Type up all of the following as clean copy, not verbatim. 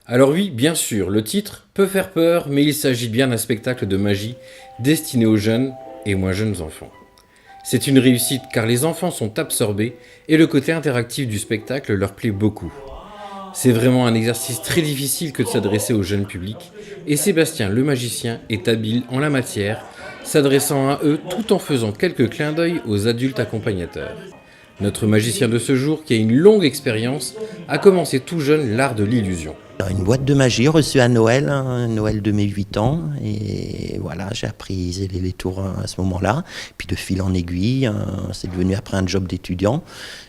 Alors oui, bien sûr, le titre peut faire peur, mais il s'agit bien d'un spectacle de magie destiné aux jeunes et moins jeunes enfants. C'est une réussite car les enfants sont absorbés et le côté interactif du spectacle leur plaît beaucoup. C'est vraiment un exercice très difficile que de s'adresser au jeune public et Sébastien le magicien est habile en la matière, s'adressant à eux tout en faisant quelques clins d'œil aux adultes accompagnateurs. Notre magicien de ce jour, qui a une longue expérience, a commencé tout jeune l'art de l'illusion. Une boîte de magie reçue à Noël, Noël de mes 8 ans. Et voilà, j'ai appris les tours à ce moment-là. Puis de fil en aiguille, c'est devenu après un job d'étudiant.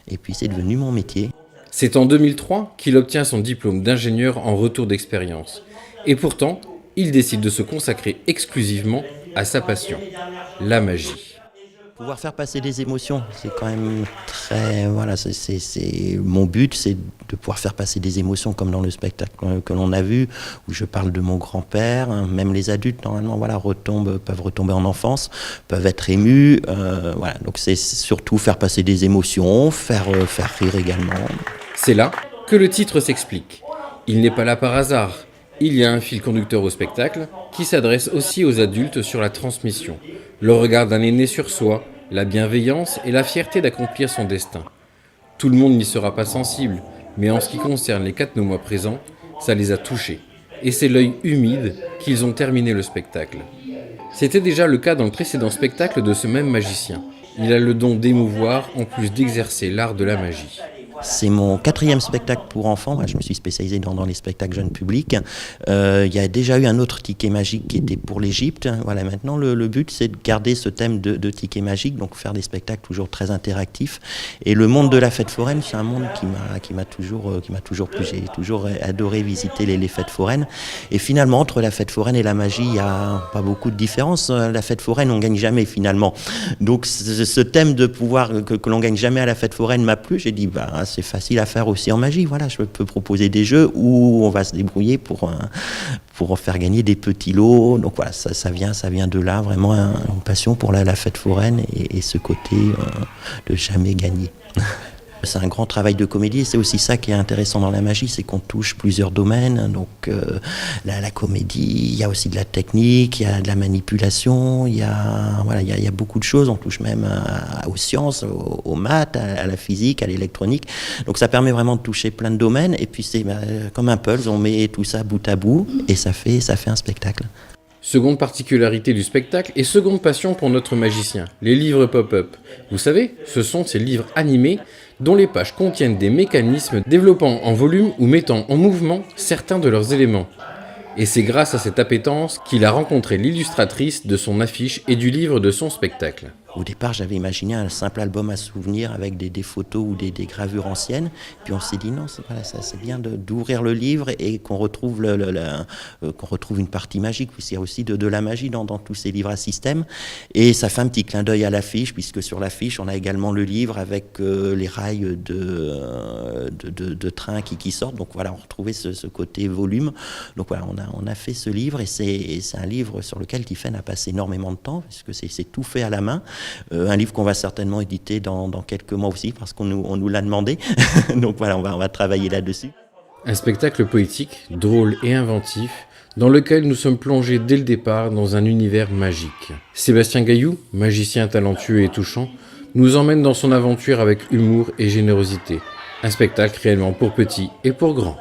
Et puis c'est devenu mon métier. C'est en 2003 qu'il obtient son diplôme d'ingénieur en retour d'expérience. Et pourtant, il décide de se consacrer exclusivement à sa passion, la magie. Pouvoir faire passer des émotions, c'est quand même très... Voilà, mon but, c'est de pouvoir faire passer des émotions comme dans le spectacle que l'on a vu, où je parle de mon grand-père. Même les adultes, normalement, voilà, peuvent retomber en enfance, peuvent être émus. Voilà, donc c'est surtout faire passer des émotions, faire rire également. C'est là que le titre s'explique. Il n'est pas là par hasard. Il y a un fil conducteur au spectacle qui s'adresse aussi aux adultes sur la transmission, le regard d'un aîné sur soi, la bienveillance et la fierté d'accomplir son destin. Tout le monde n'y sera pas sensible, mais en ce qui concerne les 4 mois présents, ça les a touchés. Et c'est l'œil humide qu'ils ont terminé le spectacle. C'était déjà le cas dans le précédent spectacle de ce même magicien. Il a le don d'émouvoir en plus d'exercer l'art de la magie. C'est mon 4e spectacle pour enfants. Moi, je me suis spécialisé dans les spectacles jeunes publics. Il y a déjà eu un autre ticket magique qui était pour l'Égypte. Voilà, maintenant, le but, c'est de garder ce thème de ticket magique, donc faire des spectacles toujours très interactifs. Et le monde de la fête foraine, c'est un monde qui m'a toujours plu. J'ai toujours adoré visiter les fêtes foraines. Et finalement, entre la fête foraine et la magie, il n'y a pas beaucoup de différence. La fête foraine, on gagne jamais finalement. Donc, ce thème de pouvoir que l'on gagne jamais à la fête foraine m'a plu. J'ai dit, c'est facile à faire aussi en magie. Voilà, je peux proposer des jeux où on va se débrouiller pour faire gagner des petits lots. Donc voilà, ça vient de là, vraiment une passion pour la fête foraine et ce côté de jamais gagner. C'est un grand travail de comédie et c'est aussi ça qui est intéressant dans la magie, c'est qu'on touche plusieurs domaines. Donc la comédie, il y a aussi de la technique, il y a de la manipulation, il y a beaucoup de choses. On touche même aux sciences, aux maths, à la physique, à l'électronique. Donc ça permet vraiment de toucher plein de domaines. Et puis c'est comme un puzzle, on met tout ça bout à bout et ça fait un spectacle. Seconde particularité du spectacle et seconde passion pour notre magicien, les livres pop-up. Vous savez, ce sont ces livres animés dont les pages contiennent des mécanismes développant en volume ou mettant en mouvement certains de leurs éléments. Et c'est grâce à cette appétence qu'il a rencontré l'illustratrice de son affiche et du livre de son spectacle. Au départ, j'avais imaginé un simple album à souvenirs avec des photos ou des gravures anciennes. Puis on s'est dit non, c'est bien d'ouvrir le livre et qu'on retrouve, qu'on retrouve une partie magique, puisqu'il y a aussi de la magie dans tous ces livres à système. Et ça fait un petit clin d'œil à l'affiche, puisque sur l'affiche, on a également le livre avec les rails de train qui sortent. Donc voilà, on retrouvait ce côté volume. Donc voilà, on a fait ce livre et c'est un livre sur lequel Tiffaine a passé énormément de temps, puisque c'est tout fait à la main. Un livre qu'on va certainement éditer dans quelques mois aussi, parce qu'on nous l'a demandé. Donc voilà, on va travailler là-dessus. Un spectacle poétique, drôle et inventif, dans lequel nous sommes plongés dès le départ dans un univers magique. Sébastien Gailloux, magicien talentueux et touchant, nous emmène dans son aventure avec humour et générosité. Un spectacle réellement pour petits et pour grands.